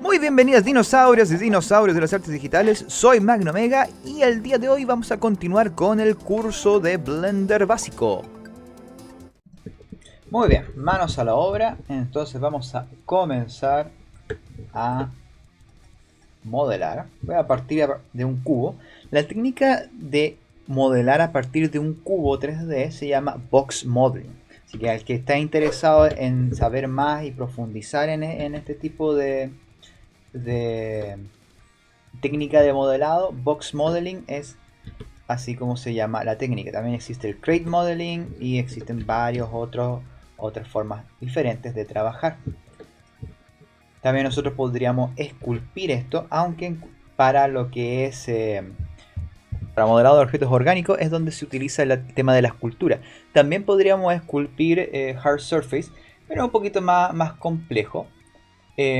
Muy bienvenidas dinosaurios y dinosaurios de las artes digitales, soy Magnomega y el día de hoy vamos a continuar con el curso de Blender básico. Muy bien, manos a la obra, entonces vamos a comenzar a modelar. Voy a partir de un cubo. La técnica de modelar a partir de un cubo 3D se llama box modeling. Así que al que está interesado en saber más y profundizar en este tipo de técnica de modelado, box modeling es así como se llama la técnica. También existe el crate modeling y existen otras formas diferentes de trabajar. También nosotros podríamos esculpir esto, aunque para lo que es para modelado de objetos orgánicos es donde se utiliza el tema de la escultura. También podríamos esculpir hard surface, pero un poquito más complejo.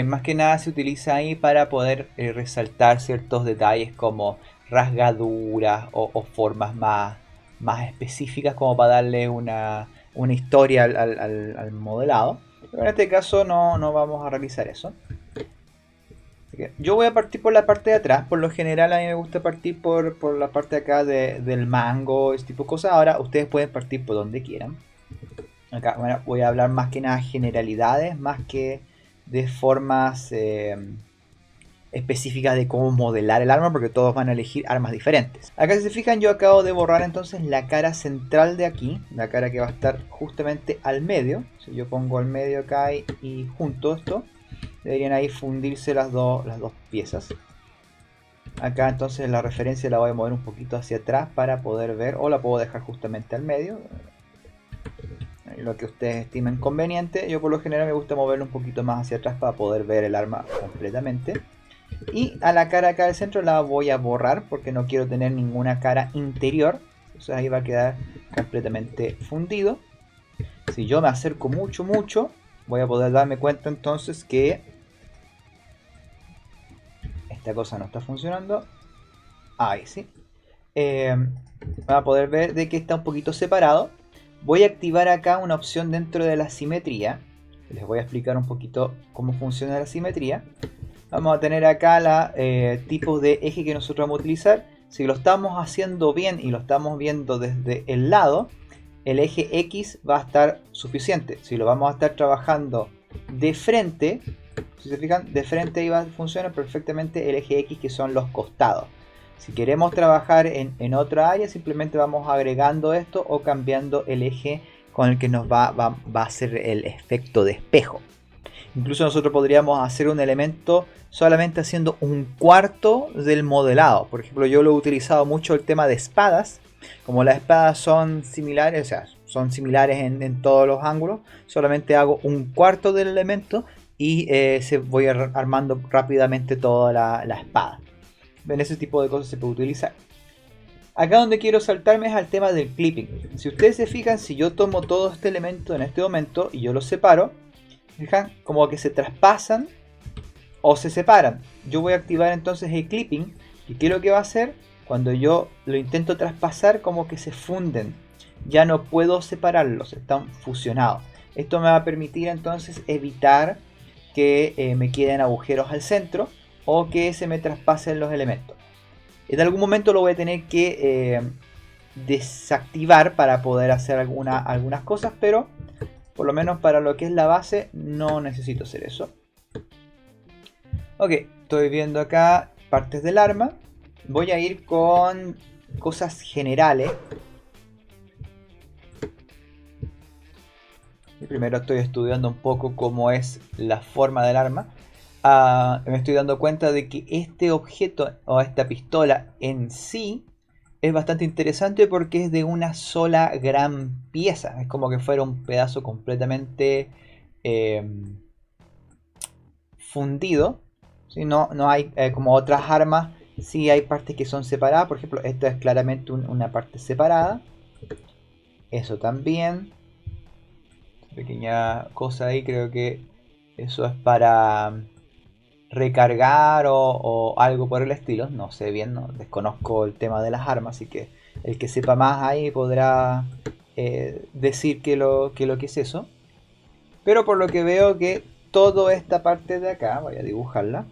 Más que nada se utiliza ahí para poder resaltar ciertos detalles como rasgaduras o formas más específicas, como para darle una historia al modelado. Pero en este caso no vamos a realizar eso. Así que yo voy a partir por la parte de atrás. Por lo general a mí me gusta partir por la parte de acá del mango, este tipo de cosas. Ahora ustedes pueden partir por donde quieran. Acá voy a hablar más que nada generalidades, más que de formas específicas de cómo modelar el arma, porque todos van a elegir armas diferentes. Acá si se fijan yo acabo de borrar entonces la cara central de aquí, la cara que va a estar justamente al medio. Si yo pongo al medio acá y junto esto, deberían ahí fundirse las dos piezas. Acá entonces la referencia la voy a mover un poquito hacia atrás para poder ver, o la puedo dejar justamente al medio, lo que ustedes estimen conveniente. Yo por lo general me gusta moverlo un poquito más hacia atrás para poder ver el arma completamente. Y a la cara acá del centro la voy a borrar porque no quiero tener ninguna cara interior. Entonces ahí va a quedar completamente fundido. Si yo me acerco mucho voy a poder darme cuenta entonces que esta cosa no está funcionando. Ahí sí. Va a poder ver de que está un poquito separado. Voy a activar acá una opción dentro de la simetría. Les voy a explicar un poquito cómo funciona la simetría. Vamos a tener acá los tipos de eje que nosotros vamos a utilizar. Si lo estamos haciendo bien y lo estamos viendo desde el lado, el eje X va a estar suficiente. Si lo vamos a estar trabajando de frente, si se fijan, de frente ahí va a funcionar perfectamente el eje X, que son los costados. Si queremos trabajar en otra área, simplemente vamos agregando esto o cambiando el eje con el que nos va a hacer el efecto de espejo. Incluso nosotros podríamos hacer un elemento solamente haciendo un cuarto del modelado. Por ejemplo, yo lo he utilizado mucho el tema de espadas. Como las espadas son similares, o sea, son similares en todos los ángulos, solamente hago un cuarto del elemento y se voy armando rápidamente toda la espada. En ese tipo de cosas se puede utilizar. Acá donde quiero saltarme es al tema del clipping. Si ustedes se fijan, si yo tomo todo este elemento en este momento y yo lo separo, fijan como que se traspasan o se separan. Yo voy a activar entonces el clipping. ¿Y qué es lo que va a hacer? Cuando yo lo intento traspasar, como que se funden. Ya no puedo separarlos, están fusionados. Esto me va a permitir entonces evitar que me queden agujeros al centro o que se me traspasen los elementos. En algún momento lo voy a tener que desactivar para poder hacer algunas cosas, pero por lo menos para lo que es la base no necesito hacer eso. Ok, estoy viendo acá partes del arma. Voy a ir con cosas generales. Y primero estoy estudiando un poco cómo es la forma del arma. Me estoy dando cuenta de que este objeto o esta pistola en sí es bastante interesante porque es de una sola gran pieza. Es como que fuera un pedazo completamente fundido. ¿Sí? No hay como otras armas. Sí hay partes que son separadas. Por ejemplo, esta es claramente una parte separada. Eso también. Pequeña cosa ahí, creo que eso es para recargar o algo por el estilo. No sé bien, no desconozco el tema de las armas, así que el que sepa más ahí podrá decir que lo que es eso. Pero por lo que veo que toda esta parte de acá, voy a dibujarla.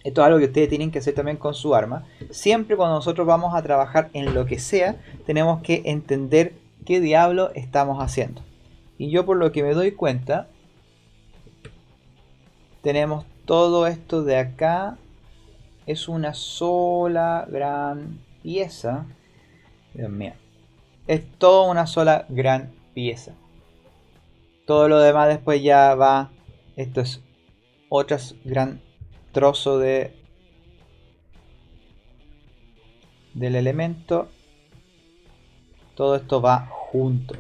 Esto es algo que ustedes tienen que hacer también con su arma. Siempre cuando nosotros vamos a trabajar en lo que sea, tenemos que entender qué diablo estamos haciendo. Y yo por lo que me doy cuenta, tenemos todo esto de acá. Es una sola gran pieza. Dios mío. Es toda una sola gran pieza. Todo lo demás después ya va. Esto es otro gran trozo del elemento. Todo esto va junto.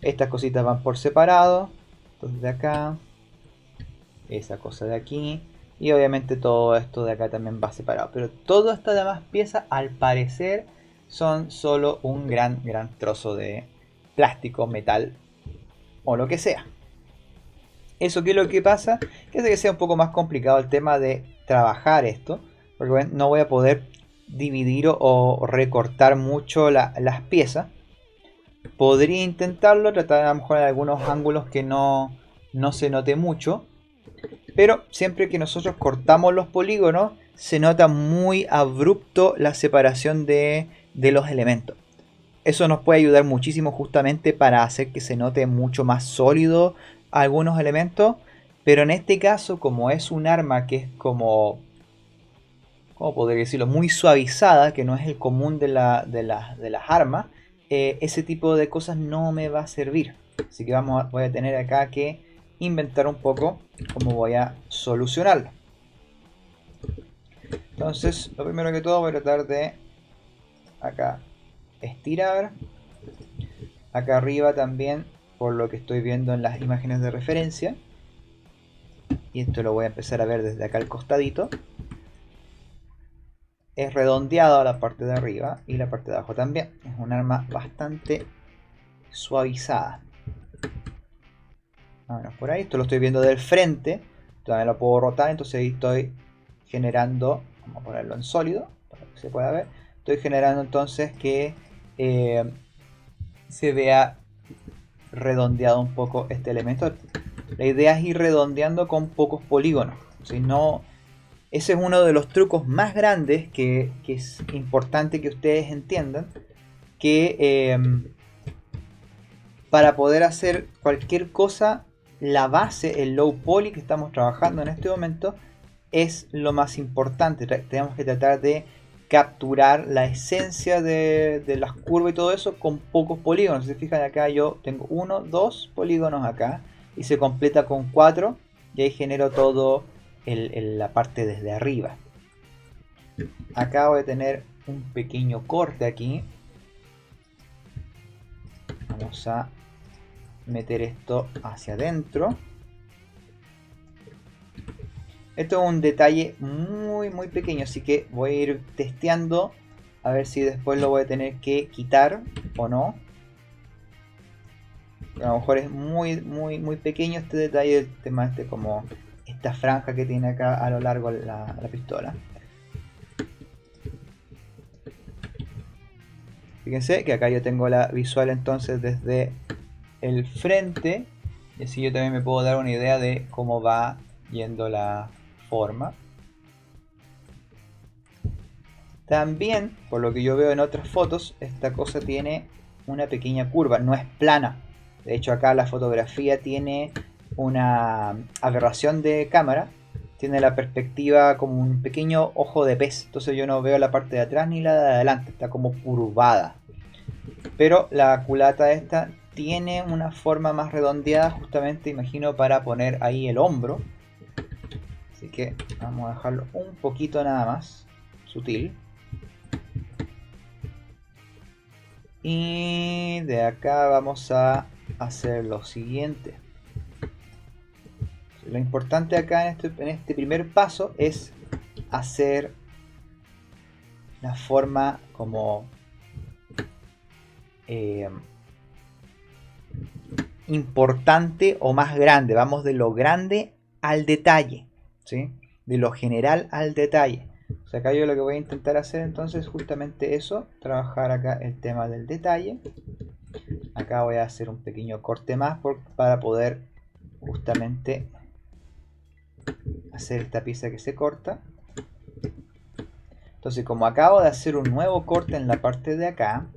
Estas cositas van por separado. Entonces de acá. Esa cosa de aquí. Y obviamente todo esto de acá también va separado. Pero todas estas demás piezas al parecer son solo un gran trozo de plástico, metal o lo que sea. Eso que es lo que pasa, que hace que sea un poco más complicado el tema de trabajar esto. Porque bueno, no voy a poder dividir o recortar mucho las piezas. Podría intentarlo, tratar a lo mejor de algunos ángulos que no se note mucho. Pero siempre que nosotros cortamos los polígonos, se nota muy abrupto la separación de los elementos. Eso nos puede ayudar muchísimo justamente para hacer que se note mucho más sólido algunos elementos. Pero en este caso, como es un arma que es como, ¿cómo podría decirlo? Muy suavizada, que no es el común de las armas, ese tipo de cosas no me va a servir. Así que voy a tener acá que inventar un poco cómo voy a solucionarlo. Entonces, lo primero que todo voy a tratar de acá estirar. Acá arriba también, por lo que estoy viendo en las imágenes de referencia. Y esto lo voy a empezar a ver desde acá al costadito. Es redondeado la parte de arriba y la parte de abajo también. Es un arma bastante suavizada. Vámonos por ahí. Esto lo estoy viendo del frente. Todavía lo puedo rotar, entonces ahí estoy generando, vamos a ponerlo en sólido para que se pueda ver. Estoy generando entonces que se vea redondeado un poco este elemento. La idea es ir redondeando con pocos polígonos. Si no, ese es uno de los trucos más grandes que es importante que ustedes entiendan. Que para poder hacer cualquier cosa, la base, el low poly que estamos trabajando en este momento, es lo más importante. Tenemos que tratar de capturar la esencia de las curvas y todo eso con pocos polígonos. Si se fijan acá, yo tengo 1, 2 polígonos acá y se completa con 4 y ahí genero todo la parte desde arriba. Acá voy a tener un pequeño corte aquí. Vamos a meter esto hacia adentro. Esto es un detalle muy pequeño, así que voy a ir testeando a ver si después lo voy a tener que quitar o no. A lo mejor es muy pequeño este detalle, el tema este, como esta franja que tiene acá a lo largo la pistola. Fíjense que acá yo tengo la visual entonces desde el frente, y así yo también me puedo dar una idea de cómo va yendo la forma. También, por lo que yo veo en otras fotos, esta cosa tiene una pequeña curva, no es plana. De hecho acá la fotografía tiene una aberración de cámara, tiene la perspectiva como un pequeño ojo de pez, entonces yo no veo la parte de atrás ni la de adelante, está como curvada. Pero la culata esta tiene una forma más redondeada, justamente imagino para poner ahí el hombro. Así que vamos a dejarlo un poquito nada más, sutil. Y de acá vamos a hacer lo siguiente. Lo importante acá en este primer paso es hacer la forma como importante o más grande. Vamos de lo grande al detalle, ¿sí? De lo general al detalle. O sea, acá yo lo que voy a intentar hacer entonces es justamente eso, trabajar acá el tema del detalle. Acá voy a hacer un pequeño corte más para poder justamente hacer esta pieza que se corta. Entonces, como acabo de hacer un nuevo corte en la parte de acá,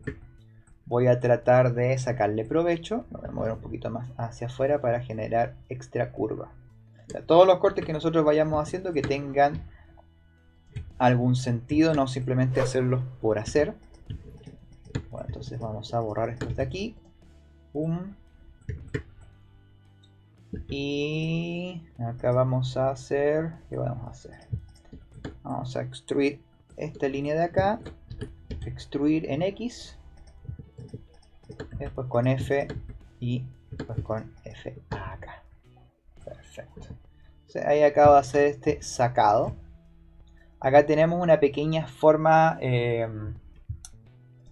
voy a tratar de sacarle provecho. Me voy a mover un poquito más hacia afuera para generar extra curva. O sea, todos los cortes que nosotros vayamos haciendo que tengan algún sentido, no simplemente hacerlos por hacer. Bueno, entonces vamos a borrar estos de aquí. Pum. Y acá vamos a hacer... ¿Qué vamos a hacer? Vamos a extruir esta línea de acá. Extruir en X. Después con F y después con F acá. Perfecto. Entonces, ahí acabo de hacer este sacado. Acá tenemos una pequeña forma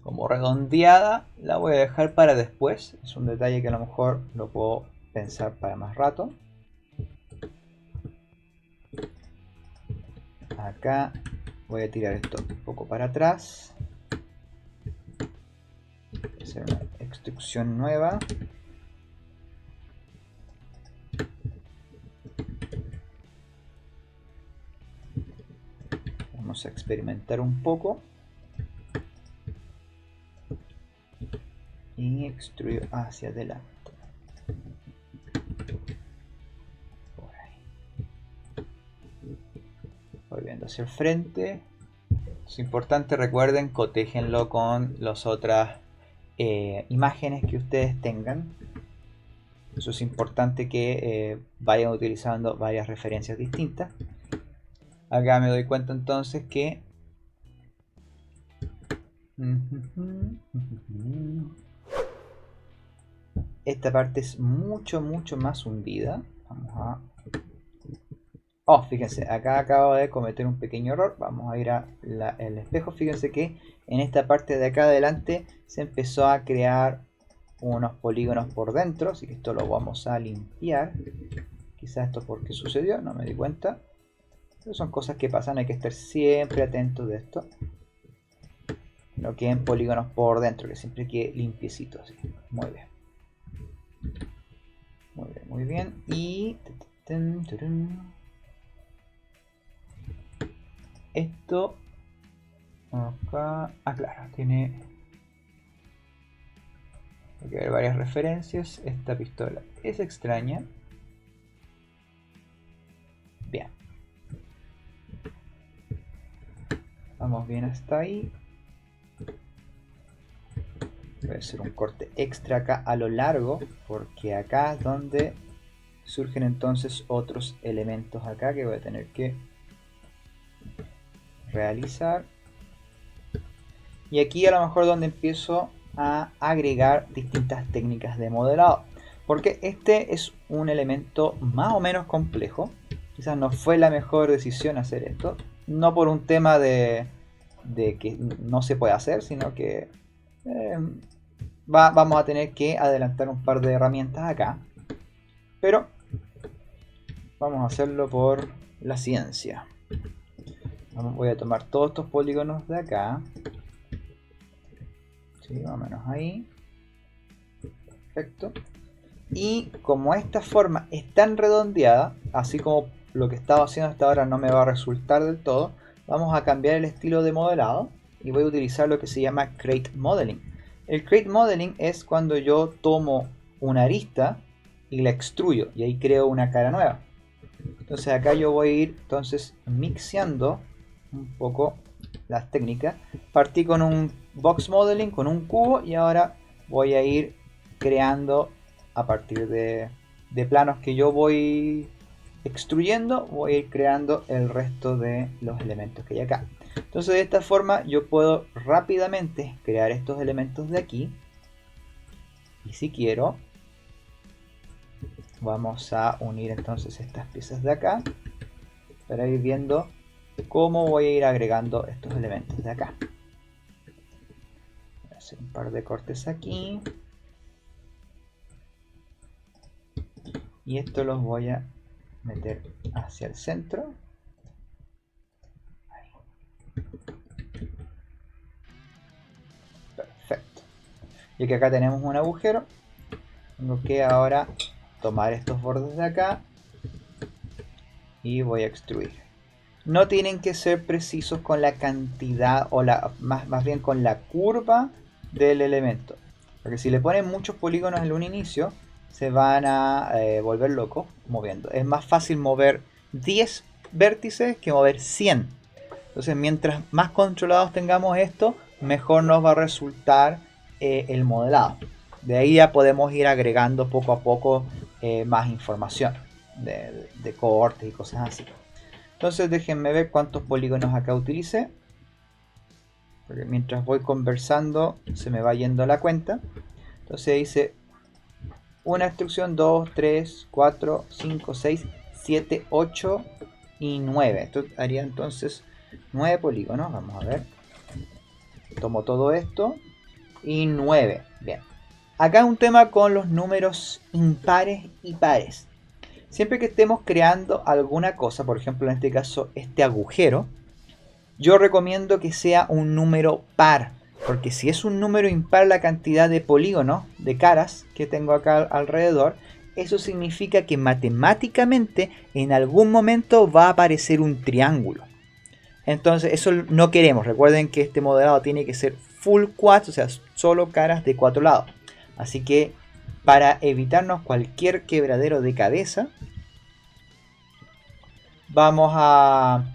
como redondeada. La voy a dejar para después. Es un detalle que a lo mejor lo puedo pensar para más rato. Acá voy a tirar esto un poco para atrás. Voy a hacer una extrusión nueva. Vamos a experimentar un poco. Y extruir hacia adelante. Por ahí. Voy viendo hacia el frente. Es importante, recuerden, cotéjenlo con las otras imágenes que ustedes tengan. Eso es importante que vayan utilizando varias referencias distintas. Acá me doy cuenta entonces que esta parte es mucho más hundida. Vamos a... Oh, fíjense, acá acabo de cometer un pequeño error. Vamos a ir al espejo. Fíjense que en esta parte de acá adelante se empezó a crear unos polígonos por dentro. Así que esto lo vamos a limpiar. Quizás esto porque sucedió, no me di cuenta. Pero son cosas que pasan, hay que estar siempre atentos de esto. No queden polígonos por dentro, que siempre quede limpiecito así. Muy bien. Muy bien, muy bien. Y... esto... acá... Ah, claro, tiene... hay que ver varias referencias. Esta pistola es extraña. Bien. Vamos bien hasta ahí. Voy a hacer un corte extra acá a lo largo, porque acá es donde surgen entonces otros elementos acá que voy a tener que realizar. Y aquí a lo mejor donde empiezo a agregar distintas técnicas de modelado, porque este es un elemento más o menos complejo. Quizás no fue la mejor decisión hacer esto, no por un tema de que no se puede hacer, sino que vamos a tener que adelantar un par de herramientas acá, pero vamos a hacerlo por la ciencia. Voy a tomar todos estos polígonos de acá, sí, más o menos ahí, perfecto. Y como esta forma es tan redondeada, así como lo que estaba haciendo hasta ahora no me va a resultar del todo, vamos a cambiar el estilo de modelado y voy a utilizar lo que se llama Crate Modeling. El Crate Modeling es cuando yo tomo una arista y la extruyo y ahí creo una cara nueva. Entonces acá yo voy a ir entonces mixeando un poco las técnicas. Partí con un Box Modeling, con un cubo, y ahora voy a ir creando a partir de planos que yo voy extruyendo, voy a ir creando el resto de los elementos que hay acá. Entonces de esta forma yo puedo rápidamente crear estos elementos de aquí. Y si quiero, vamos a unir entonces estas piezas de acá para ir viendo cómo voy a ir agregando estos elementos de acá. Voy a hacer un par de cortes aquí. Y esto los voy a meter hacia el centro. Ahí. Perfecto. Y que acá tenemos un agujero, tengo que ahora tomar estos bordes de acá y voy a extruir. No tienen que ser precisos con la cantidad o más bien con la curva del elemento. Porque si le ponen muchos polígonos en un inicio, se van a volver locos moviendo. Es más fácil mover 10 vértices que mover 100. Entonces, mientras más controlados tengamos esto, mejor nos va a resultar el modelado. De ahí ya podemos ir agregando poco a poco más información de cohortes y cosas así. Entonces déjenme ver cuántos polígonos acá utilicé, porque mientras voy conversando se me va yendo la cuenta. Entonces hice una instrucción, 2, 3, 4, 5, 6, 7, 8 y 9. Esto haría entonces 9 polígonos. Vamos a ver. Tomo todo esto y 9. Bien. Acá un tema con los números impares y pares. Siempre que estemos creando alguna cosa, por ejemplo en este caso este agujero, yo recomiendo que sea un número par, porque si es un número impar la cantidad de polígonos, de caras que tengo acá alrededor, eso significa que matemáticamente en algún momento va a aparecer un triángulo. Entonces eso no queremos. Recuerden que este modelado tiene que ser full quads, o sea, solo caras de 4 lados. Así que para evitarnos cualquier quebradero de cabeza, vamos a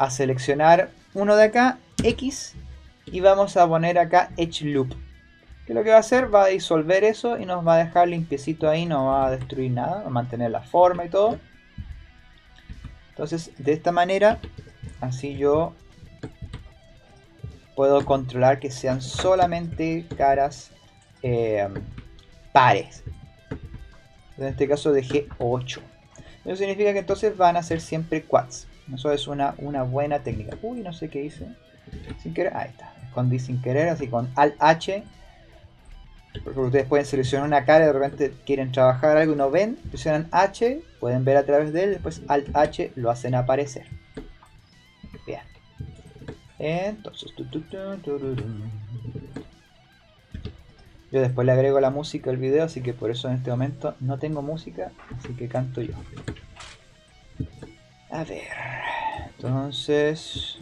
seleccionar uno de acá, X, y vamos a poner acá Edge Loop. Que lo que va a hacer, va a disolver eso y nos va a dejar limpiecito ahí, no va a destruir nada, va a mantener la forma y todo. Entonces, de esta manera, así yo puedo controlar que sean solamente caras pares. En este caso dejé 8. Eso significa que entonces van a ser siempre quads. Eso es una buena técnica. Uy, no sé qué hice. Sin querer. Ahí está. Escondí sin querer. Así con Alt H. Porque ustedes pueden seleccionar una cara y de repente quieren trabajar algo y no ven. Presionan H. Pueden ver a través de él. Después Alt H lo hacen aparecer. Bien. Entonces. Yo después le agrego la música al video. Así que por eso en este momento no tengo música. Así que canto yo. A ver. Entonces.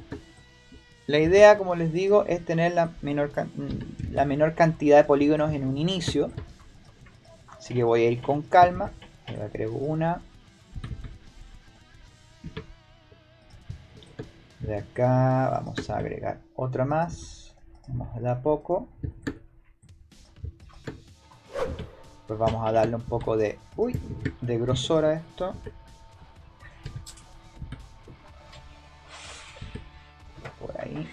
La idea, como les digo, es tener la menor cantidad de polígonos en un inicio. Así que voy a ir con calma. Le agrego una. De acá vamos a agregar otra más. Vamos a dar poco. Pues vamos a darle un poco de grosor a esto. Por ahí.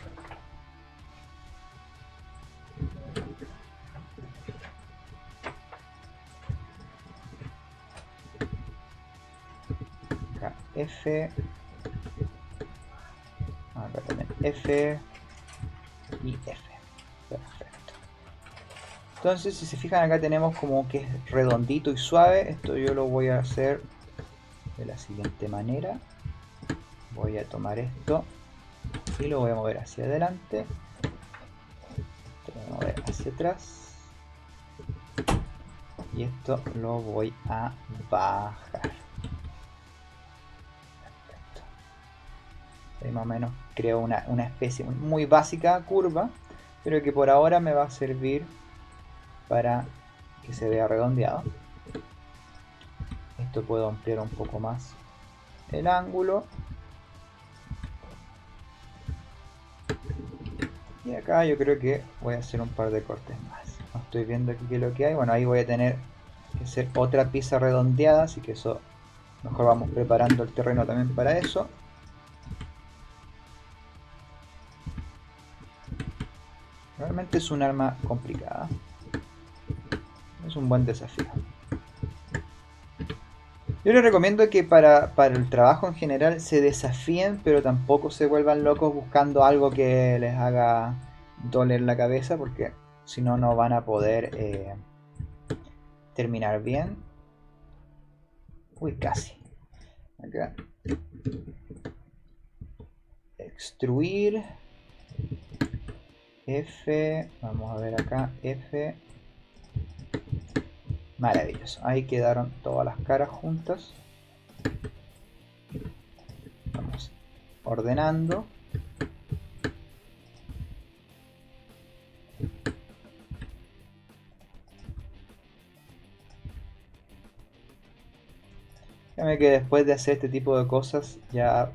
Acá F. Acá también F. Y F. Perfecto. Entonces, si se fijan, acá tenemos como que es redondito y suave. Esto yo lo voy a hacer de la siguiente manera. Voy a tomar esto y lo voy a mover hacia adelante. Esto lo voy a mover hacia atrás. Y esto lo voy a bajar. Perfecto. Ahí más o menos creo una especie muy básica curva, pero que por ahora me va a servir para que se vea redondeado. Esto puedo ampliar un poco más el ángulo. Y acá yo creo que voy a hacer un par de cortes más. No estoy viendo aquí qué es lo que hay. Bueno, ahí voy a tener que hacer otra pieza redondeada, así que eso mejor vamos preparando el terreno también para eso. Realmente es un arma complicada. Es un buen desafío. Yo les recomiendo que para el trabajo en general se desafíen, pero tampoco se vuelvan locos buscando algo que les haga doler la cabeza, porque si no, no van a poder terminar bien. Uy, casi. Acá. Extruir. F. Vamos a ver acá. F. Maravilloso. Ahí quedaron todas las caras juntas. Vamos ordenando. Créeme que después de hacer este tipo de cosas ya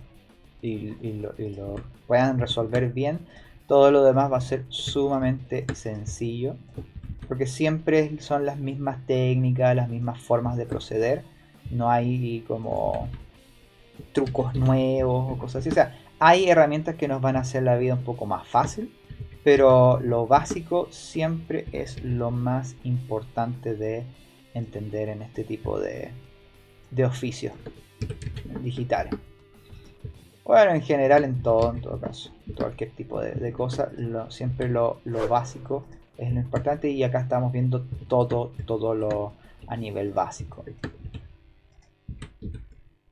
y lo puedan resolver bien, todo lo demás va a ser sumamente sencillo, porque siempre son las mismas técnicas, las mismas formas de proceder, no hay como trucos nuevos o cosas así. O sea, hay herramientas que nos van a hacer la vida un poco más fácil, pero lo básico siempre es lo más importante de entender en este tipo de oficios digitales. Bueno, en general en todo caso, cualquier tipo de cosas, siempre lo básico es lo importante, y acá estamos viendo todo lo a nivel básico.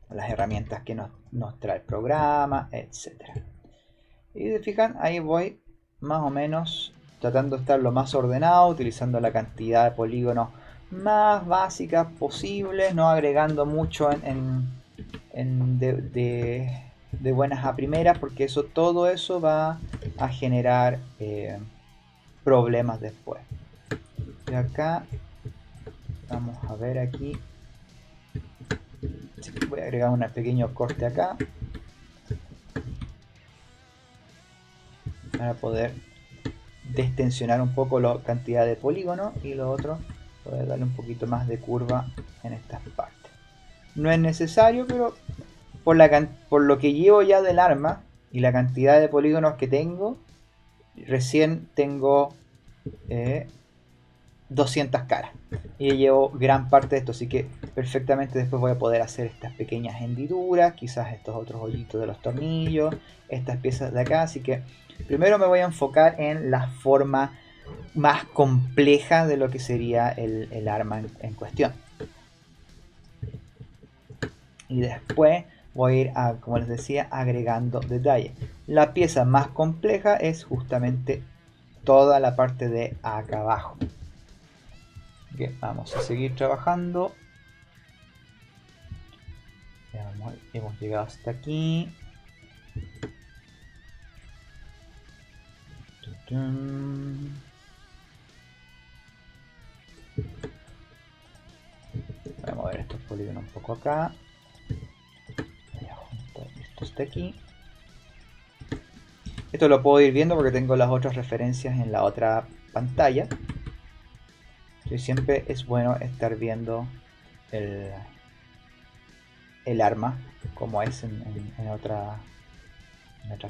Las herramientas que nos trae el programa, etc. Y se fijan, ahí voy más o menos tratando de estar lo más ordenado, utilizando la cantidad de polígonos más básicas posibles, no agregando mucho de buenas a primeras, porque todo eso va a generar problemas después. Y acá vamos a ver aquí, voy a agregar un pequeño corte acá para poder destensionar un poco la cantidad de polígonos, y lo otro, poder darle un poquito más de curva en estas partes. No es necesario, pero por lo que llevo ya del arma y la cantidad de polígonos que tengo, recién tengo 200 caras y llevo gran parte de esto, así que perfectamente después voy a poder hacer estas pequeñas hendiduras, quizás estos otros hoyitos de los tornillos, estas piezas de acá. Así que primero me voy a enfocar en la forma más compleja de lo que sería el arma en cuestión, y después voy a ir como les decía, agregando detalles. La pieza más compleja es justamente toda la parte de acá abajo. Bien, vamos a seguir trabajando. Hemos llegado hasta aquí. Voy a mover estos polígonos un poco acá. Voy a juntar estos de aquí. Esto lo puedo ir viendo porque tengo las otras referencias en la otra pantalla. Y siempre es bueno estar viendo el arma como es en otras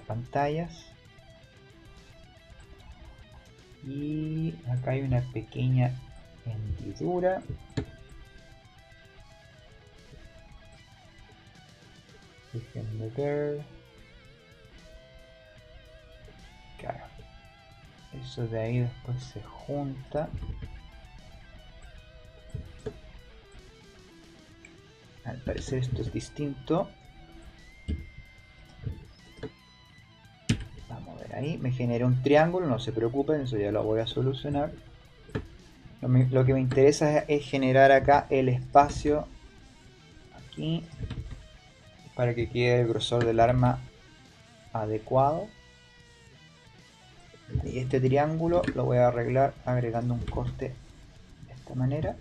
pantallas. Y acá hay una pequeña hendidura. Déjenme ver. Claro, eso de ahí después se junta. Al parecer esto es distinto. Vamos a ver ahí. Me generé un triángulo, no se preocupen, eso ya lo voy a solucionar. Lo que me interesa es generar acá el espacio aquí para que quede el grosor del arma adecuado. Y este triángulo lo voy a arreglar agregando un corte de esta manera.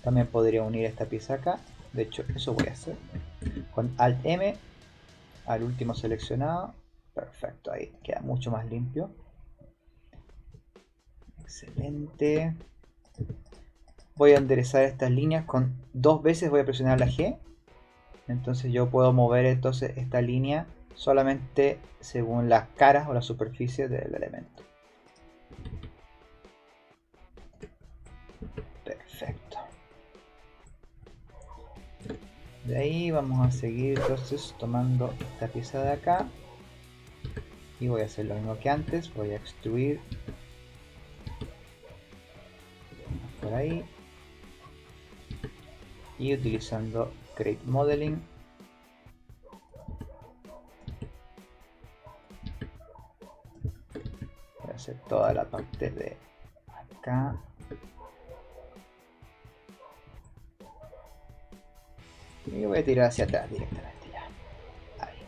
También podría unir esta pieza acá. De hecho, eso voy a hacer con Alt M al último seleccionado. Perfecto, ahí queda mucho más limpio. Excelente. Voy a enderezar estas líneas con 2 veces, voy a presionar la G. Entonces yo puedo mover entonces esta línea solamente según las caras o la superficie del elemento. Perfecto. De ahí vamos a seguir entonces tomando esta pieza de acá. Y voy a hacer lo mismo que antes, voy a extruir por ahí. Y utilizando Create Modeling, voy a hacer toda la parte de acá. Y voy a tirar hacia atrás directamente ya. Ahí.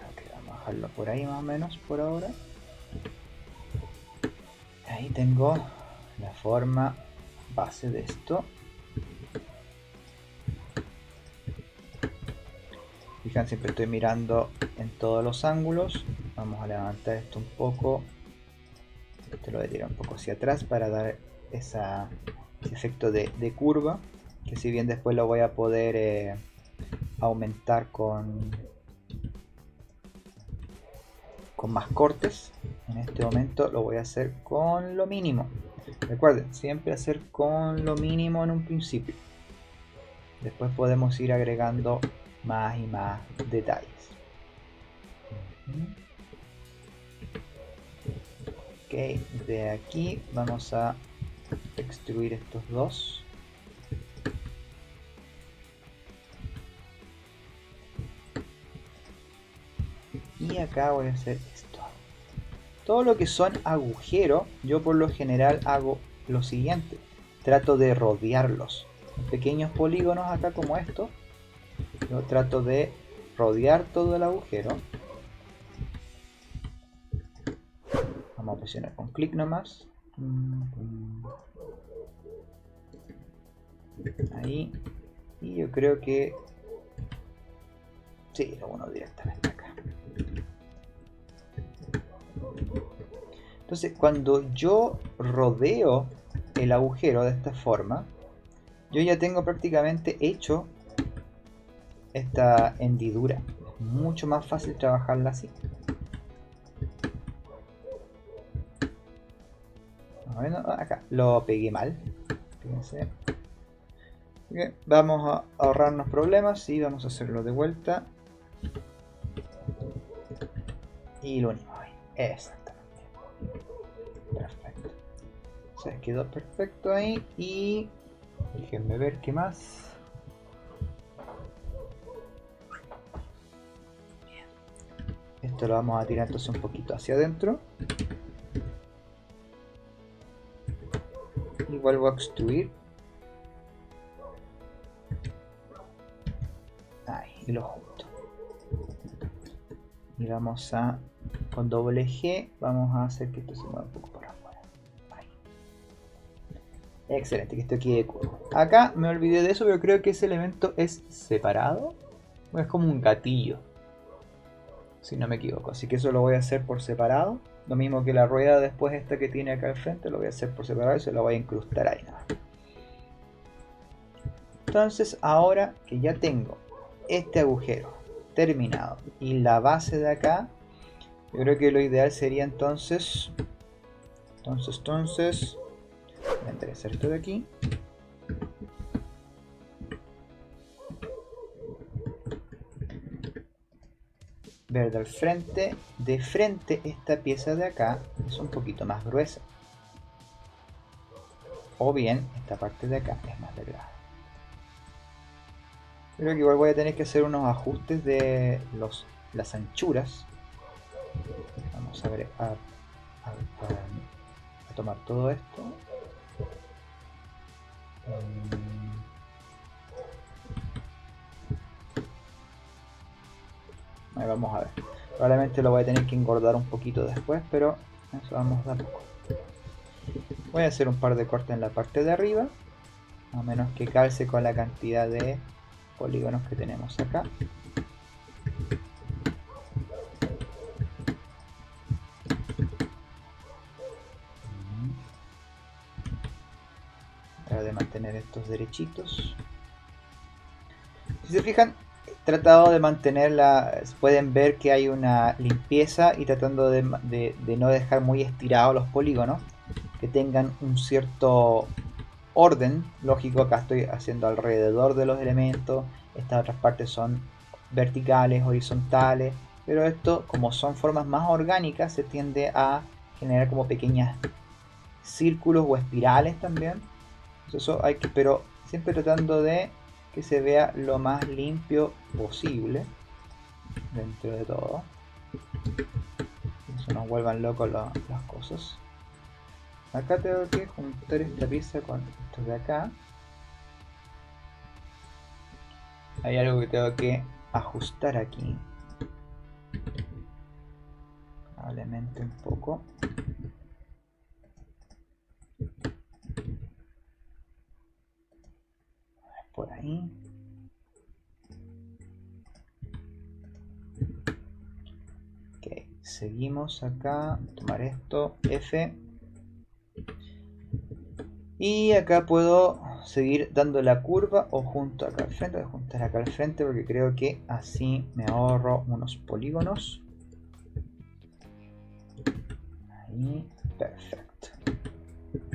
Ok, vamos a dejarlo por ahí más o menos por ahora. Ahí tengo la forma base de esto. Fijan, siempre estoy mirando en todos los ángulos. Vamos a levantar esto un poco. Esto lo voy a tirar un poco hacia atrás para dar ese efecto de curva, que si bien después lo voy a poder aumentar con más cortes, en este momento lo voy a hacer con lo mínimo. Recuerden, siempre hacer con lo mínimo en un principio. Después podemos ir agregando más y más detalles. Ok, de aquí vamos a extruir estos dos. Y acá voy a hacer esto. Todo lo que son agujeros, yo por lo general hago lo siguiente. Trato de rodearlos. Pequeños polígonos acá como estos. Yo trato de rodear todo el agujero. Vamos a presionar con clic nomás. Ahí. Y yo creo que... sí, lo uno directamente acá. Entonces, cuando yo rodeo el agujero de esta forma, yo ya tengo prácticamente hecho esta hendidura. Es mucho más fácil trabajarla así. Bueno, acá lo pegué mal. Fíjense. Bien, vamos a ahorrarnos problemas y vamos a hacerlo de vuelta. Y lo unimos ahí. Exactamente. Perfecto. Se quedó perfecto ahí. Y déjenme ver qué más. Bien. Esto lo vamos a tirar entonces un poquito hacia adentro. Y vuelvo a extruir. Ahí, y lo junto. Y vamos a, con doble G, vamos a hacer que esto se mueva un poco para afuera. Ahí. Excelente, que esto quede curvo. Acá me olvidé de eso, pero creo que ese elemento es separado. O es como un gatillo, si no me equivoco. Así que eso lo voy a hacer por separado. Lo mismo que la rueda después esta que tiene acá al frente, lo voy a hacer por separado y se lo voy a incrustar ahí nada. Entonces ahora que ya tengo este agujero terminado y la base de acá, yo creo que lo ideal sería entonces voy a enderezar esto de aquí. Ver del frente, de frente esta pieza de acá es un poquito más gruesa, o bien esta parte de acá es más delgada. Creo que igual voy a tener que hacer unos ajustes de las anchuras. Vamos a ver a tomar todo esto. Ahí vamos a ver. Probablemente lo voy a tener que engordar un poquito después, pero eso vamos de a poco. Voy a hacer un par de cortes en la parte de arriba, a menos que calce con la cantidad de polígonos que tenemos acá. Tratar de mantener estos derechitos. Si se fijan, he tratado de mantenerla, pueden ver que hay una limpieza y tratando de no dejar muy estirados los polígonos, que tengan un cierto orden. Lógico, acá estoy haciendo alrededor de los elementos, estas otras partes son verticales, horizontales, pero esto, como son formas más orgánicas, se tiende a generar como pequeños círculos o espirales también. Entonces eso hay que, pero siempre tratando de que se vea lo más limpio posible dentro de todo. No se nos vuelvan locos las cosas. Acá tengo que juntar esta pieza con esto de acá. Hay algo que tengo que ajustar aquí. Probablemente un poco. Por ahí. Ok, seguimos acá. Tomar esto, F. Y acá puedo seguir dando la curva o junto acá al frente. Voy a juntar acá al frente porque creo que así me ahorro unos polígonos. Ahí, perfecto.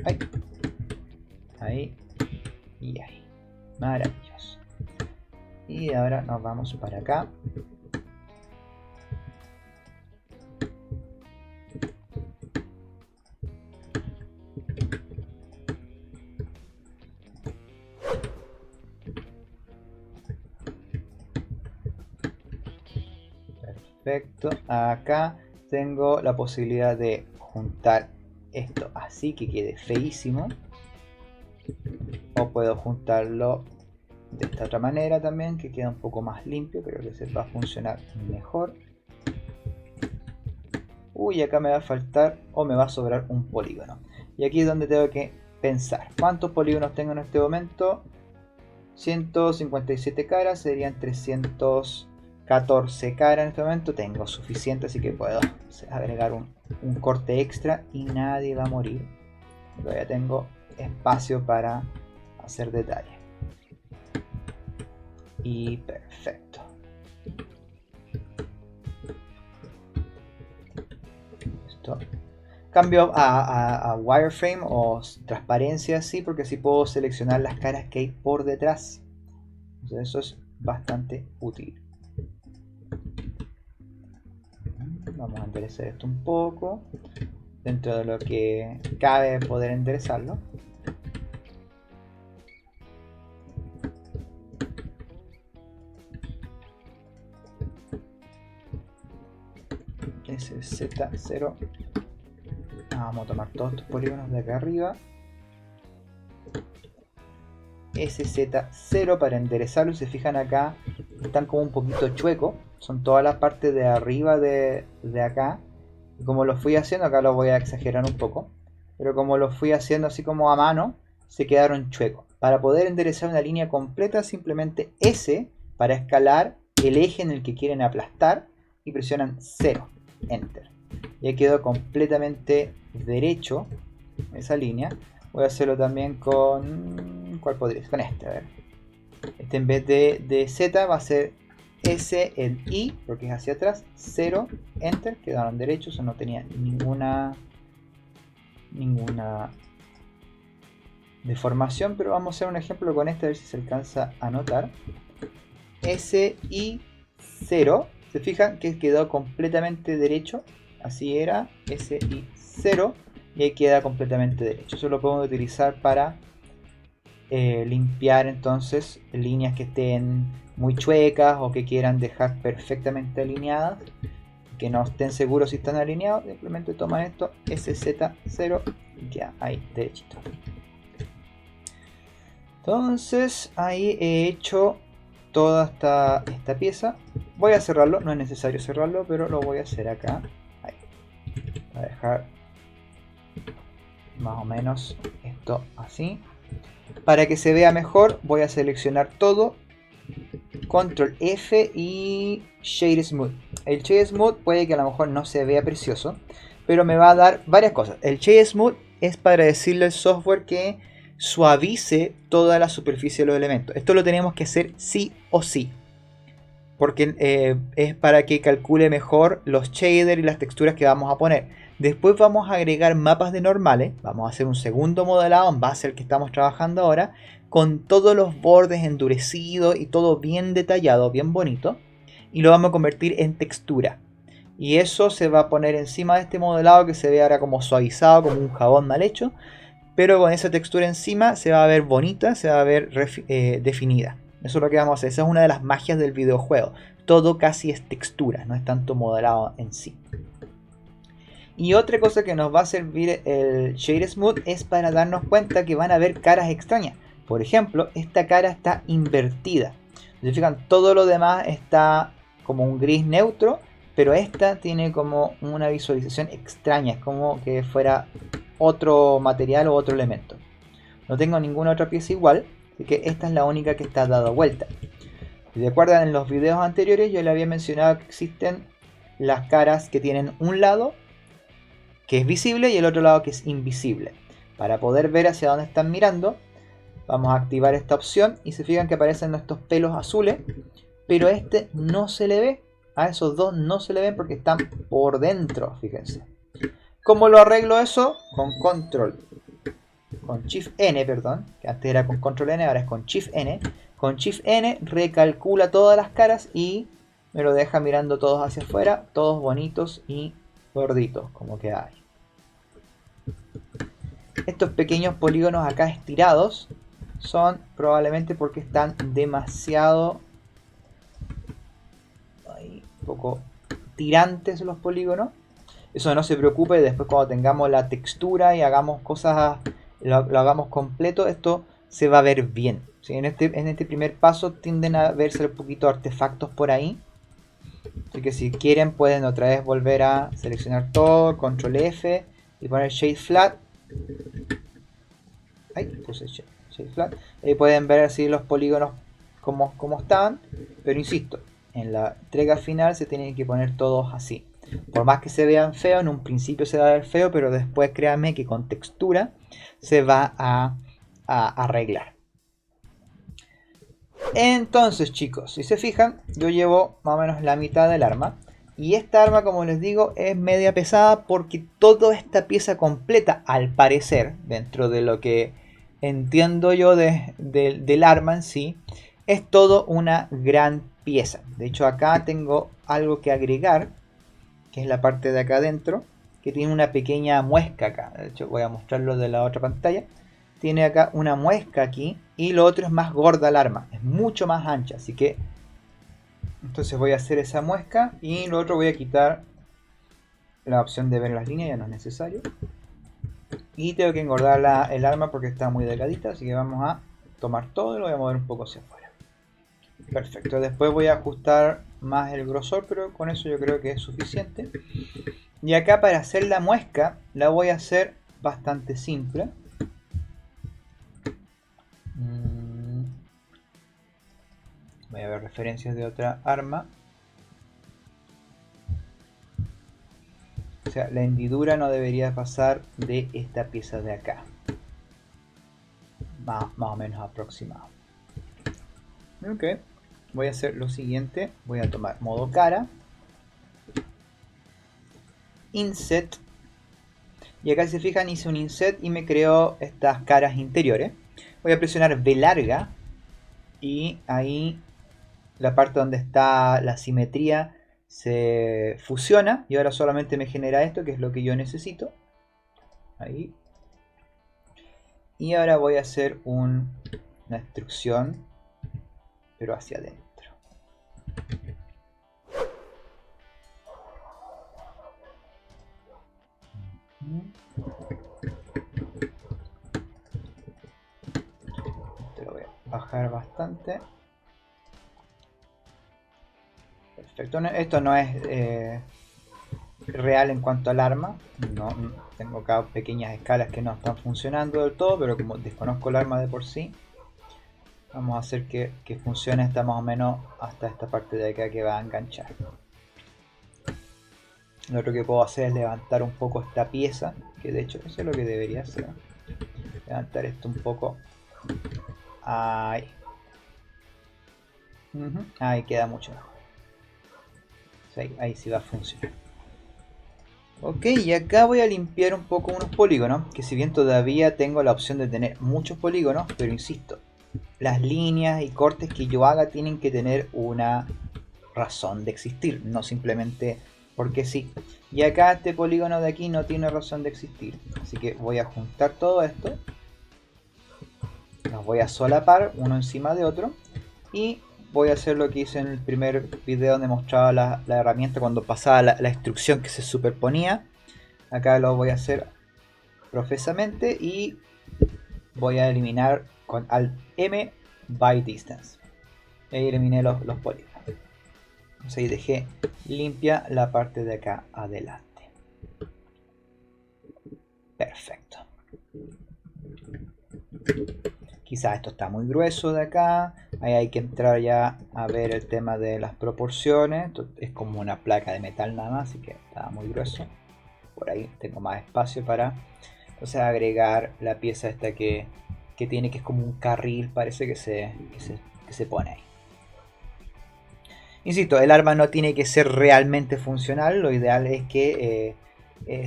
Ahí, ahí y ahí. Maravilloso. Y ahora nos vamos para acá. Perfecto. Acá tengo la posibilidad de juntar esto así que quede feísimo. O puedo juntarlo de esta otra manera también, que queda un poco más limpio. Creo que se va a funcionar mejor. Uy, acá me va a faltar o me va a sobrar un polígono. Y aquí es donde tengo que pensar. ¿Cuántos polígonos tengo en este momento? 157 caras, serían 314 caras en este momento. Tengo suficiente, así que puedo agregar un corte extra y nadie va a morir. Todavía tengo espacio para hacer detalle. Y perfecto. Esto. Cambio a wireframe o transparencia así, porque así puedo seleccionar las caras que hay por detrás. Entonces eso es bastante útil. Vamos a enderezar esto un poco. Dentro de lo que cabe poder enderezarlo. Z0. Vamos a tomar todos estos polígonos de acá arriba. SZ0 para enderezarlo. Y se fijan acá, están como un poquito chuecos. Son todas las partes de arriba de acá. Y como lo fui haciendo, acá lo voy a exagerar un poco. Pero como lo fui haciendo así como a mano, se quedaron chuecos. Para poder enderezar una línea completa, simplemente S para escalar el eje en el que quieren aplastar. Y presionan 0. Enter. Ya quedó completamente derecho esa línea. Voy a hacerlo también con... ¿Cuál podría ser? Con este, a ver. Este en vez de Z va a ser S en I, porque es hacia atrás. 0, Enter. Quedaron derechos, o no tenía ninguna deformación. Pero vamos a hacer un ejemplo con este, a ver si se alcanza a notar. SI 0. Se fijan que quedó completamente derecho. Así era. SI 0. Y ahí queda completamente derecho. Eso lo podemos utilizar para limpiar entonces líneas que estén muy chuecas o que quieran dejar perfectamente alineadas, que no estén seguros si están alineados. Simplemente toman esto, SZ0, y queda ahí derechito. Entonces ahí he hecho toda esta pieza. Voy a cerrarlo, no es necesario cerrarlo, pero lo voy a hacer acá. Ahí. Voy a dejar más o menos esto así. Para que se vea mejor voy a seleccionar todo, control F y Shade Smooth. El Shade Smooth puede que a lo mejor no se vea precioso, pero me va a dar varias cosas. El Shade Smooth es para decirle al software que suavice toda la superficie de los elementos. Esto lo tenemos que hacer sí o sí, porque es para que calcule mejor los shaders y las texturas que vamos a poner. Después vamos a agregar mapas de normales. Vamos a hacer un segundo modelado en base al que estamos trabajando ahora, con todos los bordes endurecidos y todo bien detallado, bien bonito. Y lo vamos a convertir en textura. Y eso se va a poner encima de este modelado que se ve ahora como suavizado, como un jabón mal hecho. Pero con esa textura encima se va a ver bonita, se va a ver definida. Eso es lo que vamos a hacer. Esa es una de las magias del videojuego. Todo casi es textura, no es tanto modelado en sí. Y otra cosa que nos va a servir el Shade Smooth es para darnos cuenta que van a haber caras extrañas. Por ejemplo, esta cara está invertida. Si fijan, todo lo demás está como un gris neutro, pero esta tiene como una visualización extraña. Es como que fuera otro material o otro elemento. No tengo ninguna otra pieza igual, así que esta es la única que está dada vuelta. Si recuerdan, en los videos anteriores yo le había mencionado que existen las caras que tienen un lado que es visible y el otro lado que es invisible. Para poder ver hacia dónde están mirando, vamos a activar esta opción y se fijan que aparecen estos pelos azules, pero este no se le ve. A esos dos no se le ven porque están por dentro, fíjense. ¿Cómo lo arreglo eso? Con Shift N, perdón, que antes era con Control N, ahora es con Shift N. Con Shift N recalcula todas las caras y me lo deja mirando todos hacia afuera, todos bonitos y gorditos, como que hay. Estos pequeños polígonos acá estirados son probablemente porque están demasiado un poco tirantes los polígonos. Eso no se preocupe, después cuando tengamos la textura y hagamos cosas, lo hagamos completo, esto se va a ver bien. ¿Sí? En este primer paso tienden a verse un poquito artefactos por ahí. Así que si quieren pueden otra vez volver a seleccionar todo, Control F y poner Shade Flat. Ahí puse Shade Flat. Ahí pueden ver así los polígonos como estaban, pero insisto, en la entrega final se tienen que poner todos así. Por más que se vean feos, en un principio se va a ver feo, pero después créanme que con textura se va a arreglar. Entonces, chicos, si se fijan, yo llevo más o menos la mitad del arma. Y esta arma, como les digo, es media pesada porque toda esta pieza completa, al parecer, dentro de lo que entiendo yo del arma en sí, es todo una gran pieza. De hecho, acá tengo algo que agregar, que es la parte de acá adentro, que tiene una pequeña muesca acá. De hecho, voy a mostrarlo de la otra pantalla. Tiene acá una muesca aquí y lo otro es más gorda el arma, es mucho más ancha, así que entonces voy a hacer esa muesca y lo otro voy a quitar la opción de ver las líneas, ya no es necesario. Y tengo que engordar el arma porque está muy delgadita, así que vamos a tomar todo y lo voy a mover un poco hacia afuera. Perfecto, después voy a ajustar más el grosor, pero con eso yo creo que es suficiente. Y acá para hacer la muesca la voy a hacer bastante simple. Voy a ver referencias de otra arma. O sea, la hendidura no debería pasar de esta pieza de acá. Más o menos aproximado. Ok. Voy a hacer lo siguiente. Voy a tomar modo cara. Inset. Y acá si se fijan hice un inset y me creó estas caras interiores. Voy a presionar V larga. Y ahí la parte donde está la simetría se fusiona y ahora solamente me genera esto, que es lo que yo necesito. Ahí. Y ahora voy a hacer una extrusión, pero hacia adentro. Esto lo voy a bajar bastante. Perfecto, esto no es real en cuanto al arma. No, tengo acá pequeñas escalas que no están funcionando del todo, pero como desconozco el arma de por sí, vamos a hacer que funcione hasta más o menos hasta esta parte de acá que va a enganchar. Lo otro que puedo hacer es levantar un poco esta pieza, que de hecho eso es lo que debería hacer. Levantar esto un poco. Ahí. Ahí queda mucho mejor. Ahí sí va a funcionar. Ok, y acá voy a limpiar un poco unos polígonos, que si bien todavía tengo la opción de tener muchos polígonos, pero insisto, las líneas y cortes que yo haga tienen que tener una razón de existir, no simplemente porque sí. Y acá este polígono de aquí no tiene razón de existir, así que voy a juntar todo esto, los voy a solapar uno encima de otro, Y voy a hacer lo que hice en el primer video donde mostraba la herramienta cuando pasaba la instrucción que se superponía. Acá lo voy a hacer profesamente y voy a eliminar con Alt M by distance. Ahí eliminé los polígonos. Entonces ahí dejé limpia la parte de acá adelante. Perfecto. Quizás esto está muy grueso de acá. Ahí hay que entrar ya a ver el tema de las proporciones. Esto es como una placa de metal nada más, así que está muy grueso. Por ahí tengo más espacio para entonces agregar la pieza esta que tiene, que es como un carril, parece que se pone ahí. Insisto, el arma no tiene que ser realmente funcional, lo ideal es que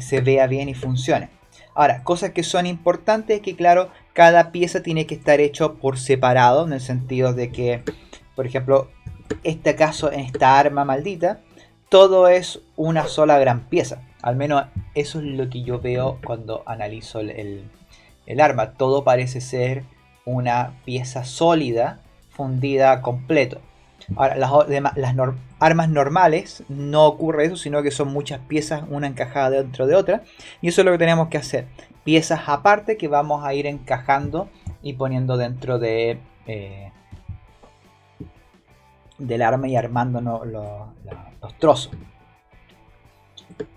se vea bien y funcione. Ahora, cosas que son importantes es que, claro, cada pieza tiene que estar hecho por separado, en el sentido de que, por ejemplo, este caso, en esta arma maldita, todo es una sola gran pieza. Al menos eso es lo que yo veo cuando analizo el arma. Todo parece ser una pieza sólida, fundida completo. Ahora, las armas normales no ocurre eso, sino que son muchas piezas, una encajada dentro de otra. Y eso es lo que tenemos que hacer. Piezas aparte que vamos a ir encajando y poniendo dentro de del arma y armando los trozos.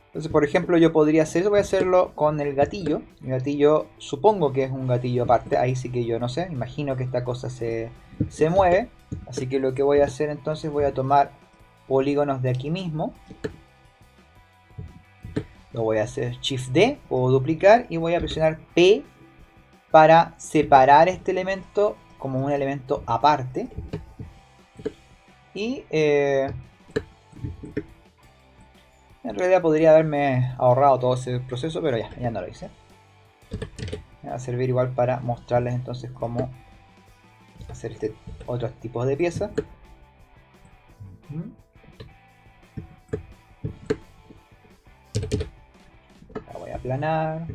Entonces, por ejemplo, yo podría hacer eso, voy a hacerlo con el gatillo. El gatillo supongo que es un gatillo aparte, ahí sí que yo no sé, imagino que esta cosa se mueve. Así que lo que voy a hacer entonces, voy a tomar polígonos de aquí mismo. Lo voy a hacer Shift D, puedo duplicar y voy a presionar P para separar este elemento como un elemento aparte. Y en realidad podría haberme ahorrado todo ese proceso, pero ya no lo hice. Me va a servir igual para mostrarles entonces cómo hacer este otros tipos de piezas. La voy a aplanar.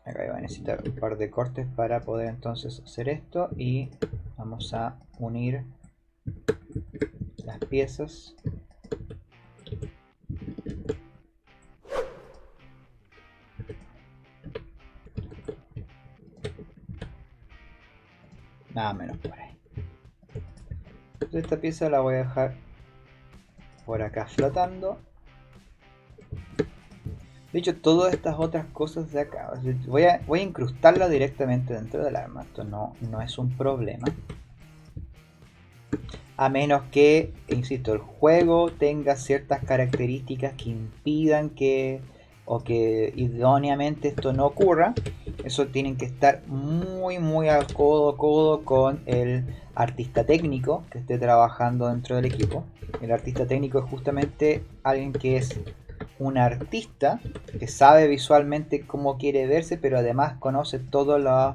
Acá voy a necesitar un par de cortes para poder entonces hacer esto, y vamos a unir las piezas. Nada menos por ahí. Entonces esta pieza la voy a dejar por acá flotando. De hecho, todas estas otras cosas de acá, voy a incrustarla directamente dentro del arma. Esto no es un problema. A menos que, insisto, el juego tenga ciertas características que impidan que idóneamente esto no ocurra. Eso tienen que estar muy al codo a codo con el artista técnico que esté trabajando dentro del equipo. El artista técnico es justamente alguien que es un artista que sabe visualmente cómo quiere verse, pero además conoce todos los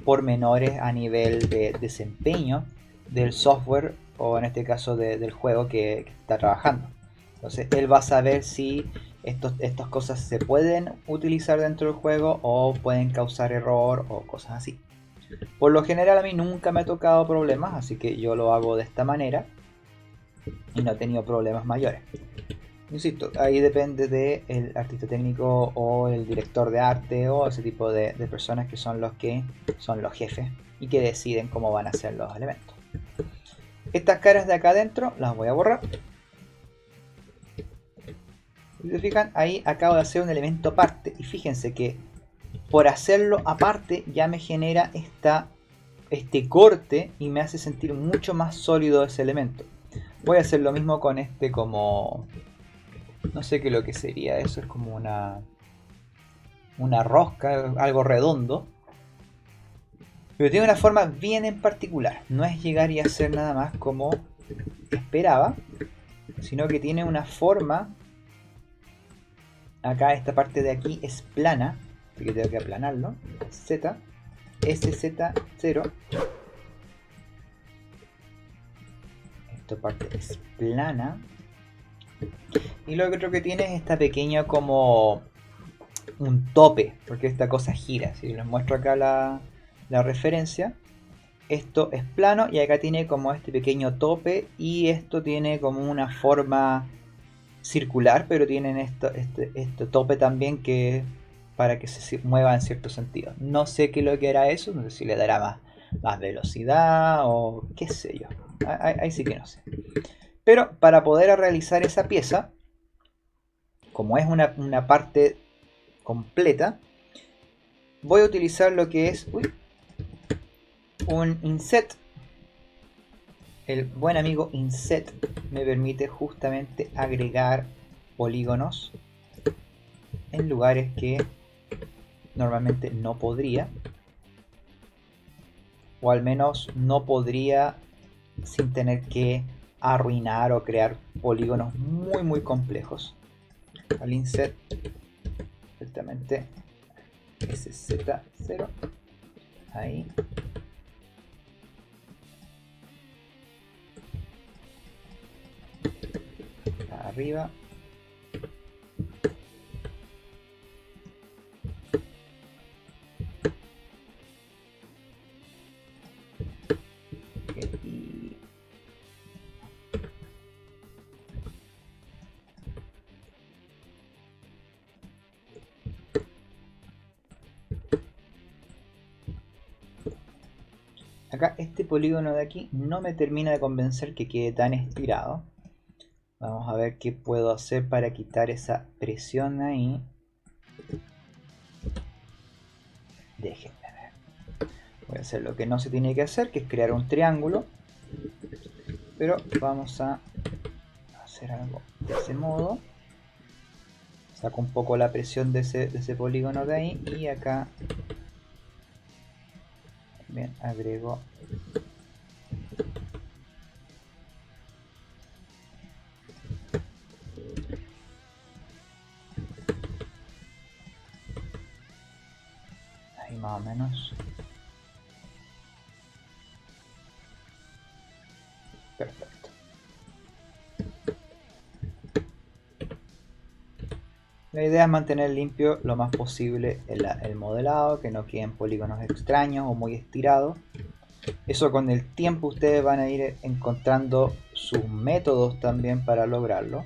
pormenores a nivel de desempeño del software, o en este caso del juego que está trabajando. Entonces él va a saber si estas cosas se pueden utilizar dentro del juego o pueden causar error o cosas así. Por lo general a mí nunca me ha tocado problemas, así que yo lo hago de esta manera y no he tenido problemas mayores. Insisto, ahí depende del artista técnico o el director de arte o ese tipo de personas que son los jefes y que deciden cómo van a ser los elementos. Estas caras de acá adentro las voy a borrar. Si se fijan, ahí acabo de hacer un elemento aparte, y fíjense que por hacerlo aparte ya me genera este corte y me hace sentir mucho más sólido ese elemento. Voy a hacer lo mismo con este, como no sé qué es lo que sería eso, es como una rosca, algo redondo, pero tiene una forma bien en particular. No es llegar y hacer nada más como esperaba, sino que tiene una forma. Acá esta parte de aquí es plana, así que tengo que aplanarlo. Z, SZ0. Esta parte es plana. Y lo otro que tiene es esta pequeña como un tope, porque esta cosa gira. Si les muestro acá la referencia, esto es plano y acá tiene como este pequeño tope y esto tiene como una forma circular, pero tienen este tope también que para que se mueva en cierto sentido. No sé qué es lo que hará eso, no sé si le dará más velocidad o qué sé yo. Ahí sí que no sé. Pero para poder realizar esa pieza, como es una parte completa, voy a utilizar lo que es un inset. El buen amigo inset me permite justamente agregar polígonos en lugares que normalmente no podría, o al menos no podría sin tener que arruinar o crear polígonos muy complejos. Al inset directamente SZ0 ahí, arriba, y acá este polígono de aquí no me termina de convencer que quede tan estirado. Vamos a ver qué puedo hacer para quitar esa presión ahí. Déjenme ver. Voy a hacer lo que no se tiene que hacer, que es crear un triángulo. Pero vamos a hacer algo de ese modo. Saco un poco la presión de ese polígono de ahí. Y acá también agrego ahí más o menos. Perfecto. La idea es mantener limpio lo más posible el modelado, que no queden polígonos extraños o muy estirados. Eso con el tiempo ustedes van a ir encontrando sus métodos también para lograrlo.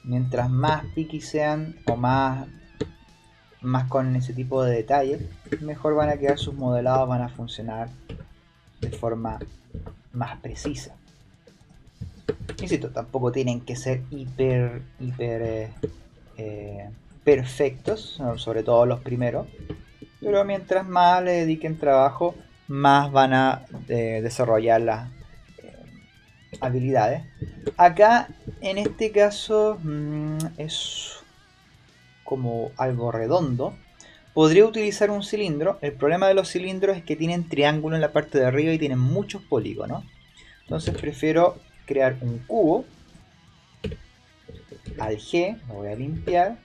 Mientras más picky sean o más con ese tipo de detalles, mejor van a quedar sus modelados, van a funcionar de forma más precisa. Insisto, tampoco tienen que ser hiper perfectos, sobre todo los primeros, pero mientras más le dediquen trabajo, más van a desarrollar las habilidades. Acá, en este caso, es como algo redondo. Podría utilizar un cilindro. El problema de los cilindros es que tienen triángulo en la parte de arriba y tienen muchos polígonos. Entonces prefiero crear un cubo. Al G lo voy a limpiar.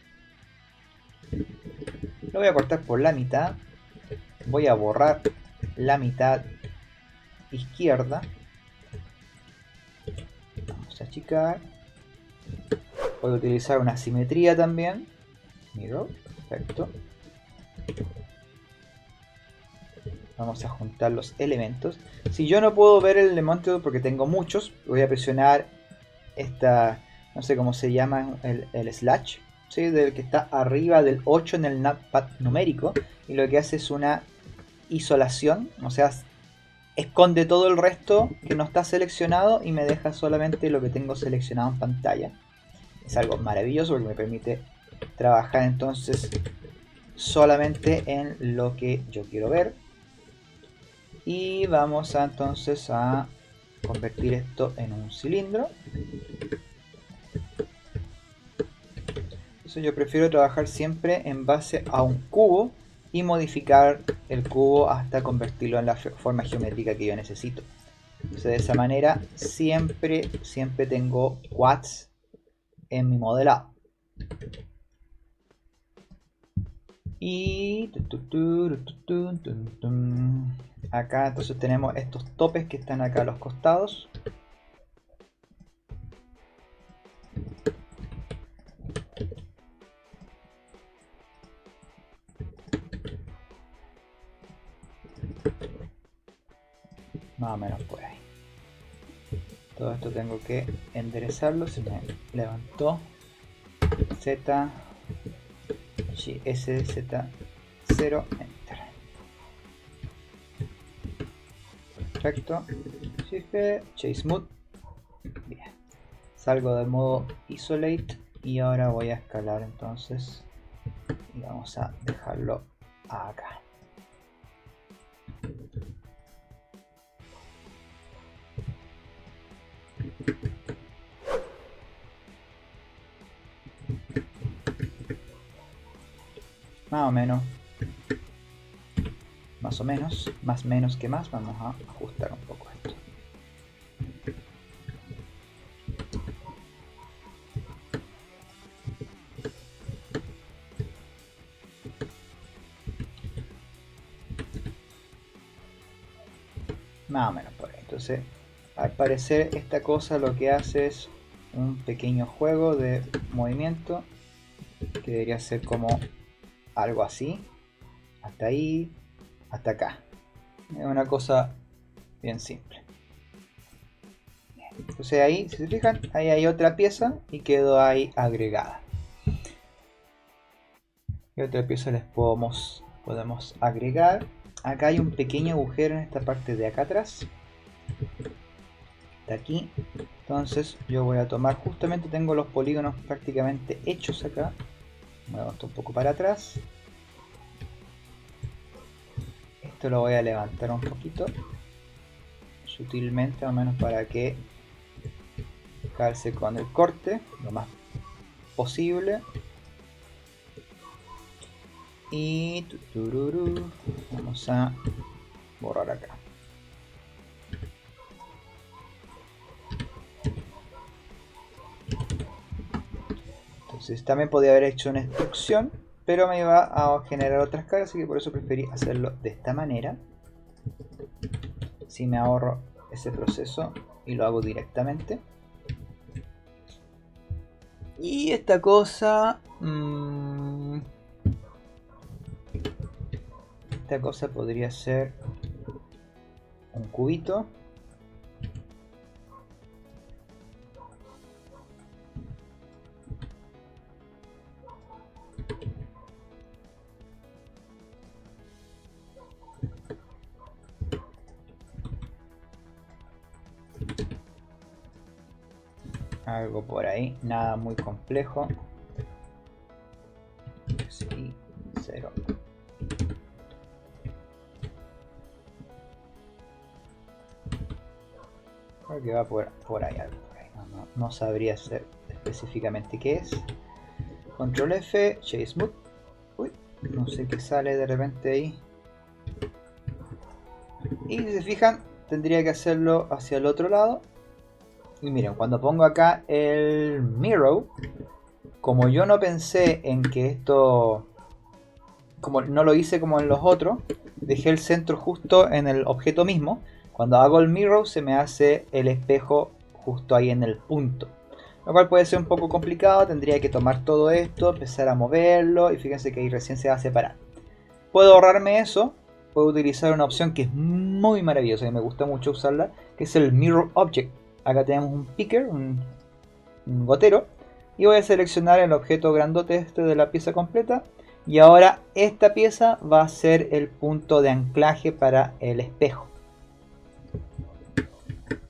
Lo voy a cortar por la mitad. Voy a borrar la mitad izquierda. Vamos a achicar. Voy a utilizar una simetría también. Mirror, perfecto. Vamos a juntar los elementos. Si yo no puedo ver el elemento porque tengo muchos, voy a presionar esta, no sé cómo se llama, el slash, ¿sí? Del que está arriba del 8 en el notepad numérico. Y lo que hace es una isolación, o sea, esconde todo el resto que no está seleccionado y me deja solamente lo que tengo seleccionado en pantalla. Es algo maravilloso porque me permite trabajar entonces solamente en lo que yo quiero ver. Y vamos a entonces a convertir esto en un cilindro. Entonces yo prefiero trabajar siempre en base a un cubo y modificar el cubo hasta convertirlo en la forma geométrica que yo necesito. Entonces de esa manera siempre tengo quads en mi modelado. Y acá entonces tenemos estos topes que están acá a los costados. más o menos por ahí. Todo esto tengo que enderezarlo, se me levantó. Z, SZ0, Enter. Perfecto. Shift, Chase Mode. Bien. Salgo del modo Isolate y ahora voy a escalar entonces. Y vamos a dejarlo acá. Más o menos, más menos que más, vamos a ajustar un poco esto. Más o menos por ahí. Entonces, al parecer esta cosa lo que hace es un pequeño juego de movimiento que debería ser como algo así, hasta ahí, hasta acá. Es una cosa bien simple. Entonces ahí, si se fijan, ahí hay otra pieza y quedó ahí agregada. Y otra pieza les podemos agregar. Acá hay un pequeño agujero en esta parte de acá atrás. De aquí. Entonces yo voy a tomar, justamente tengo los polígonos prácticamente hechos acá. Me levanto un poco para atrás. Esto lo voy a levantar un poquito. Sutilmente, al menos para que calce con el corte lo más posible. Y vamos a borrar acá. Entonces también podría haber hecho una instrucción, pero me iba a generar otras caras, así que por eso preferí hacerlo de esta manera. Si me ahorro ese proceso y lo hago directamente. Y esta cosa... esta cosa podría ser un cubito. Algo por ahí, nada muy complejo. Sí, 0. Creo que va por ahí algo. Por ahí. No sabría ser específicamente qué es. Control F, Chase Move. Uy, no sé qué sale de repente ahí. Y si se fijan, tendría que hacerlo hacia el otro lado. Y miren, cuando pongo acá el mirror, como yo no pensé en que esto, como no lo hice como en los otros, dejé el centro justo en el objeto mismo. Cuando hago el mirror se me hace el espejo justo ahí en el punto. Lo cual puede ser un poco complicado, tendría que tomar todo esto, empezar a moverlo y fíjense que ahí recién se va a separar. Puedo ahorrarme eso, puedo utilizar una opción que es muy maravillosa y me gusta mucho usarla, que es el Mirror Object. Acá tenemos un picker, un gotero, y voy a seleccionar el objeto grandote este de la pieza completa. Y ahora esta pieza va a ser el punto de anclaje para el espejo.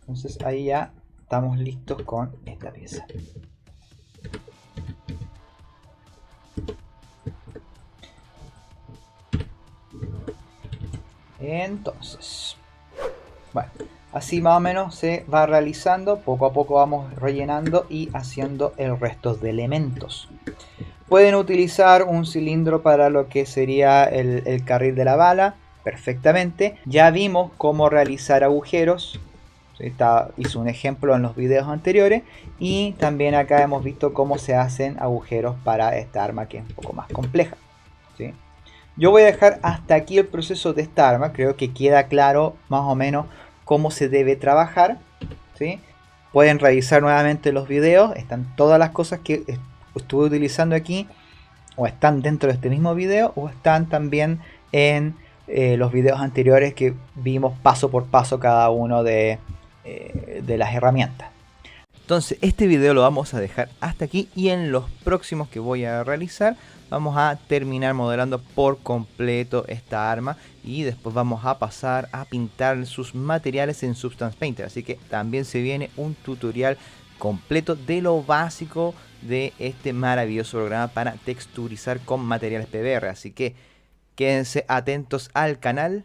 Entonces ahí ya estamos listos con esta pieza. Entonces, bueno, así más o menos se va realizando, poco a poco vamos rellenando y haciendo el resto de elementos. Pueden utilizar un cilindro para lo que sería el carril de la bala, perfectamente. Ya vimos cómo realizar agujeros, hice un ejemplo en los videos anteriores, y también acá hemos visto cómo se hacen agujeros para esta arma que es un poco más compleja, ¿sí? Yo voy a dejar hasta aquí el proceso de esta arma, creo que queda claro más o menos cómo se debe trabajar, ¿sí? Pueden revisar nuevamente los videos, están todas las cosas que estuve utilizando aquí, o están dentro de este mismo video, o están también en los videos anteriores que vimos paso por paso cada uno de las herramientas. Entonces este video lo vamos a dejar hasta aquí, y en los próximos que voy a realizar vamos a terminar modelando por completo esta arma, y después vamos a pasar a pintar sus materiales en Substance Painter. Así que también se viene un tutorial completo de lo básico de este maravilloso programa para texturizar con materiales PBR. Así que quédense atentos al canal.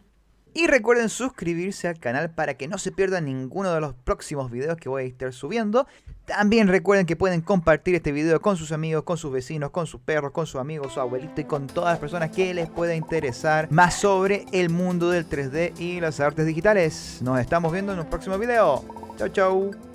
Y recuerden suscribirse al canal para que no se pierdan ninguno de los próximos videos que voy a estar subiendo. También recuerden que pueden compartir este video con sus amigos, con sus vecinos, con sus perros, con sus amigos, su abuelito y con todas las personas que les pueda interesar más sobre el mundo del 3D y las artes digitales. Nos estamos viendo en un próximo video. Chau, chau.